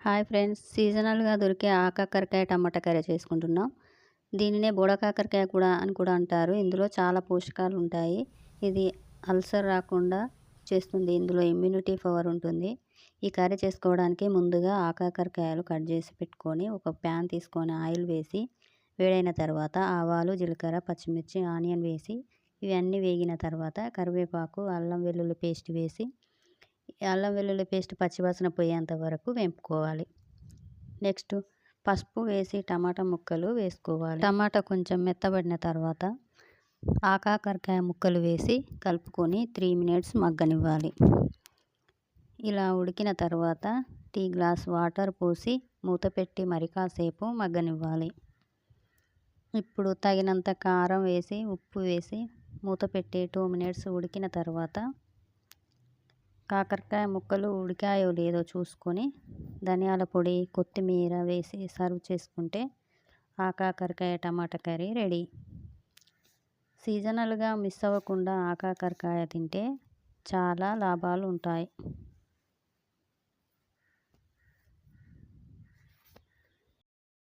Hi friends, సీజనల్గా దొరికే ఆకాకరకాయ టమాటా curry చేసుకుంటున్నాం. దీనినే బుడకాకరకాయ కూడా అంటారు. ఇందులో చాలా పోషకాలు ఉంటాయి. ఇది అల్సర్ రాకుండా చేస్తుంది. ఇందులో ఇమ్యూనిటీ పవర్ ఉంటుంది. ఈ కర్రీ చేసుకోవడానికి ముందుగా ఆకాకరకాయలు కట్ చేసి పెట్టుకొని ఒక ప్యాన్ తీసుకొని ఆయిల్ వేసి వేడైన తర్వాత ఆవాలు, జీలకర్ర, పచ్చిమిర్చి, ఆనియన్ వేసి ఇవన్నీ వేగిన తర్వాత కరివేపాకు, అల్లం వెల్లుల్లి పేస్ట్ వేసి అల్లం వెల్లుల్లి పేస్ట్ పచ్చివాసన పోయేంత వరకు వేపుకోవాలి. నెక్స్ట్ పసుపు వేసి టమాటా ముక్కలు వేసుకోవాలి. టమాటా కొంచెం మెత్తబడిన తర్వాత ఆకాకరకాయ ముక్కలు వేసి కలుపుకొని 3 మినిట్స్ మగ్గనివ్వాలి. ఇలా ఉడికిన తర్వాత టీ గ్లాస్ వాటర్ పోసి మూత పెట్టి మరి కాసేపు మగ్గనివ్వాలి. ఇప్పుడు తగినంత కారం వేసి ఉప్పు వేసి మూత పెట్టి 2 మినిట్స్ ఉడికిన తర్వాత కాకరకాయ ముక్కలు ఉడికాయో లేదో చూసుకొని ధనియాల పొడి, కొత్తిమీర వేసి సర్వ్ చేసుకుంటే ఆకాకరకాయ టమాటా కర్రీ రెడీ. సీజనల్గా మిస్ అవ్వకుండా ఆకాకరకాయ తింటే చాలా లాభాలు ఉంటాయి.